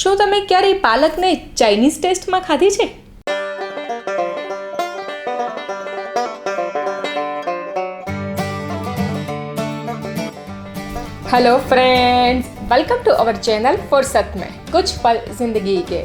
શું તમે ક્યારેય પાલકને ચાઇનીઝ ટેસ્ટમાં ખાધી છે? Hello friends, welcome to our channel फुर्सत में कुछ पल जिंदगी के।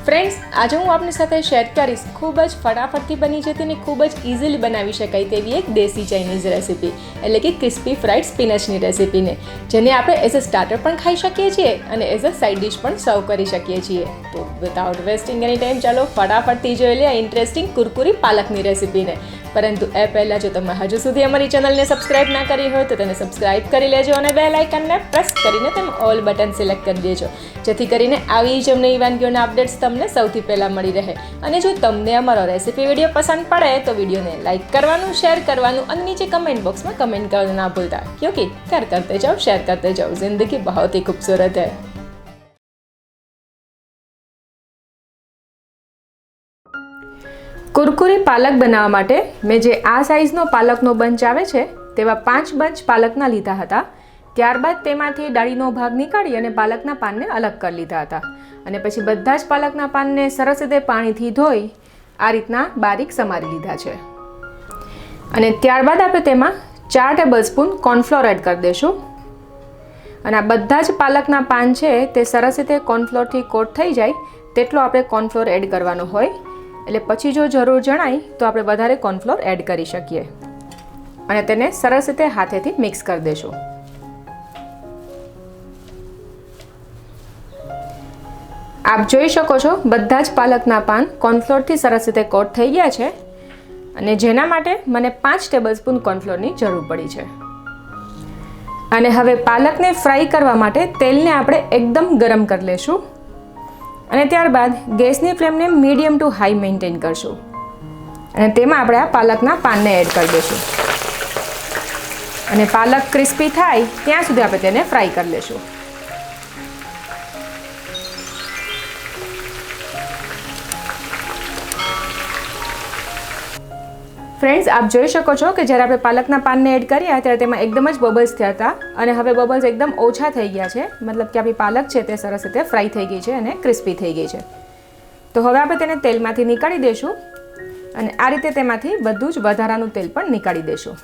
ફ્રેન્ડ્સ, આજે હું આપની સાથે શેર કરીશ ખૂબ જ ફટાફટથી બની જતી અને ખૂબ જ ઇઝીલી બનાવી શકાય તેવી એક દેશી ચાઇનીઝ રેસીપી, એટલે કે ક્રિસ્પી ફ્રાઈડ સ્પિનચની રેસીપીને, જેને આપણે એઝ અ સ્ટાર્ટર પણ ખાઈ શકીએ છીએ અને એઝ અ સાઇડ ડિશ પણ સર્વ કરી શકીએ છીએ। તો વિધાઉટ વેસ્ટિંગ એની ટાઈમ ચાલો ફટાફટથી જોઈ લે ઇન્ટરેસ્ટિંગ કુરકુરી પાલકની રેસીપીને। પરંતુ એ પહેલાં જો તમે હજુ સુધી અમારી ચેનલને સબસ્ક્રાઇબ ના કરી હોય તો તેને સબસ્ક્રાઇબ કરી લેજો અને બેલ આઇકનને પ્રેસ કરીને તેમાં ઓલ બટન સિલેક્ટ કરી દેજો, જેથી કરીને આવી જ અમને વાનગીઓના અપડેટ્સ તમને સૌથી પહેલાં મળી રહે। અને જો તમને અમારો રેસીપી વિડીયો પસંદ પડે તો વિડીયોને લાઇક કરવાનું, શેર કરવાનું અને નીચે કમેન્ટ બોક્સમાં કમેન્ટ કરવાનું ના ભૂલતા, ક્યોંકि પ્યાર કરતે જાઓ, શેર કરતે જાઓ, જિંદગી बहुत ही खूबसूरत है। કુરકુરી પાલક બનાવવા માટે મેં જે આ સાઇઝનો પાલકનો બંચ આવે છે તેવા 5 બંચ પાલકના લીધા હતા। ત્યારબાદ તેમાંથી ડાળીનો ભાગ નીકાળી અને પાલકના પાનને અલગ કરી લીધા હતા અને પછી બધા જ પાલકના પાનને સરસ રીતે પાણીથી ધોઈ આ રીતના બારીક સમારી લીધા છે। અને ત્યારબાદ આપણે તેમાં 4 ટેબલસ્પૂન કોર્નફ્લોર એડ કરી દઈશું અને આ બધા જ પાલકના પાન છે તે સરસ રીતે કોર્નફ્લોરથી કોટ થઈ જાય તેટલો આપણે કોર્નફ્લોર એડ કરવાનો હોય, એટલે પછી જો જરૂર જણાય તો આપણે વધારે કોર્નફ્લોર એડ કરી શકીએ અને તેને સરસ રીતે હાથેથી મિક્સ કરી દઈશું। આપ જોઈ શકો છો બધા જ પાલકના પાન કોર્નફ્લોરથી સરસ રીતે કોટ થઈ ગયા છે અને જેના માટે મને 5 ટેબલસ્પૂન કોર્નફ્લોરની જરૂર પડી છે। અને હવે પાલકને ફ્રાય કરવા માટે તેલને આપણે એકદમ ગરમ કરી લઈશું અને ત્યારબાદ ગેસની ફ્લેમને મીડિયમ ટુ હાઈ મેન્ટેન કરશું અને તેમાં આપણે આ પાલકના પાનને એડ કરી દઈશું અને પાલક ક્રિસ્પી થાય ત્યાં સુધી આપણે તેને ફ્રાય કરી લઈશું। ફ્રેન્ડ્સ, આપ જોઈ શકો છો કે જ્યારે આપણે પાલકના પાનને એડ કર્યા ત્યારે તેમાં એકદમ જ બબલ્સ થયા હતા અને હવે બબલ્સ એકદમ ઓછા થઈ ગયા છે, મતલબ કે આપણી પાલક છે તે સરસ રીતે ફ્રાય થઈ ગઈ છે અને ક્રિસ્પી થઈ ગઈ છે। તો હવે આપણે તેને તેલમાંથી નીકાળી દઈશું અને આ રીતે તેમાંથી બધું જ વધારાનું તેલ પણ નીકાળી દઈશું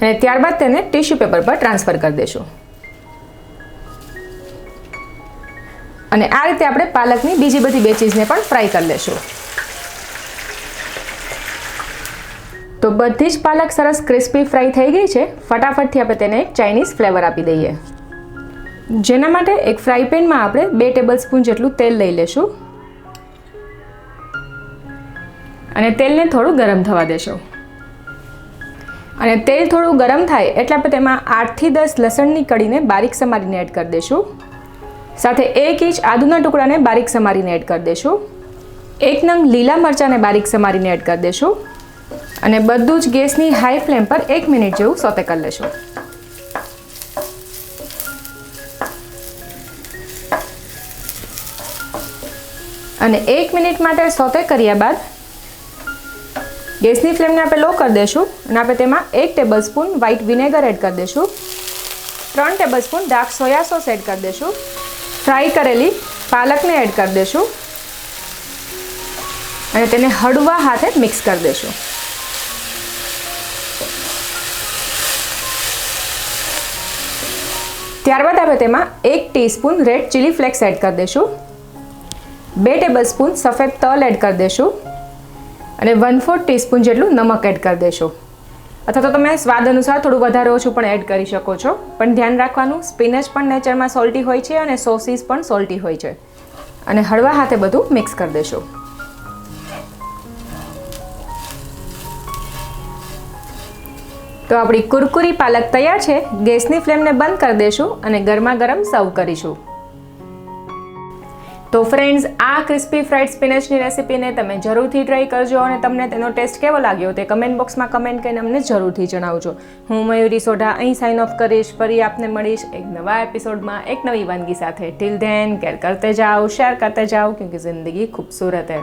અને ત્યારબાદ તેને ટિશ્યુ પેપર પર ટ્રાન્સફર કરી દઈશું અને આ રીતે આપણે પાલકની બીજી બધી બેચીસને પણ ફ્રાય કરી લઈશું। તો બધી જ પાલક સરસ ક્રિસ્પી ફ્રાય થઈ ગઈ છે। ફટાફટથી આપણે તેને એક ચાઇનીઝ ફ્લેવર આપી દઈએ, જેના માટે એક ફ્રાય પેનમાં આપણે 2 ટેબલસ્પૂન જેટલું તેલ લઈ લેશું અને તેલને થોડું ગરમ થવા દેશું અને તેલ થોડું ગરમ થાય એટલે આપણે તેમાં 8 થી 10 લસણની કળીને બારીક સમારીને એડ કરી દઈશું, સાથે 1 ઇંચ આદુના ટુકડાને બારીક સમારીને એડ કરી દઈશું, 1 નંગ લીલા મરચાંને બારીક સમારીને એડ કરી દઈશું અને બધું જ ગેસની હાઈ ફ્લેમ પર 1 મિનિટ જેવું સોતે કરી લેશું। અને 1 મિનિટ માટે સોતે કર્યા બાદ ગેસની ફ્લેમને આપણે લો કરી દઈશું અને આપણે તેમાં 1 ટેબલસ્પૂન વ્હાઇટ વિનેગર એડ કરી દઈશું, 3 tablespoon dark soya sauce add કરી દઈશું, ફ્રાય કરેલી પાલકને એડ કરી દઈશું અને તેને હળવા હાથે મિક્સ કરી દઈશું। ત્યારબાદ આપણે તેમાં 1 teaspoon red chilli flakes add કરી દઈશું, 2 ટેબલસ્પૂન સફેદ તલ એડ કરી દઈશું અને 1/4 ટીસ્પૂન જેટલું નમક એડ કરી દઈશું, અથવા તો તમે સ્વાદ અનુસાર થોડું વધારે ઓછું પણ એડ કરી શકો છો, પણ ધ્યાન રાખવાનું સ્પિનચ પણ નેચરમાં સોલ્ટી હોય છે અને સોસીસ પણ સોલ્ટી હોય છે અને હળવા હાથે બધું મિક્સ કરી દઈશું। તો આપણી કુરકુરી પાલક તૈયાર છે। ગેસની ફ્લેમને બંધ કરી દઈશું અને ગરમા ગરમ સર્વ કરીશું। તો ફ્રેન્ડ્સ, આ ક્રિસ્પી ફ્રાઈડ સ્પિનચની રેસીપીને તમે જરૂરથી ટ્રાય કરજો અને તમને તેનો ટેસ્ટ કેવો લાગ્યો તે કમેન્ટ બોક્સમાં કમેન્ટ કરીને અમને જરૂરથી જણાવજો। હું મયુરી સોઢા અહીં સાઇન ઓફ કરીશ, ફરી આપને મળીશ એક નવા એપિસોડમાં એક નવી વાનગી સાથે। ટિલ ધેન કેર કરતે જાઓ, શેર કરતે જાઓ, ક્યોંકि જિંદગી ખૂબસૂરત है।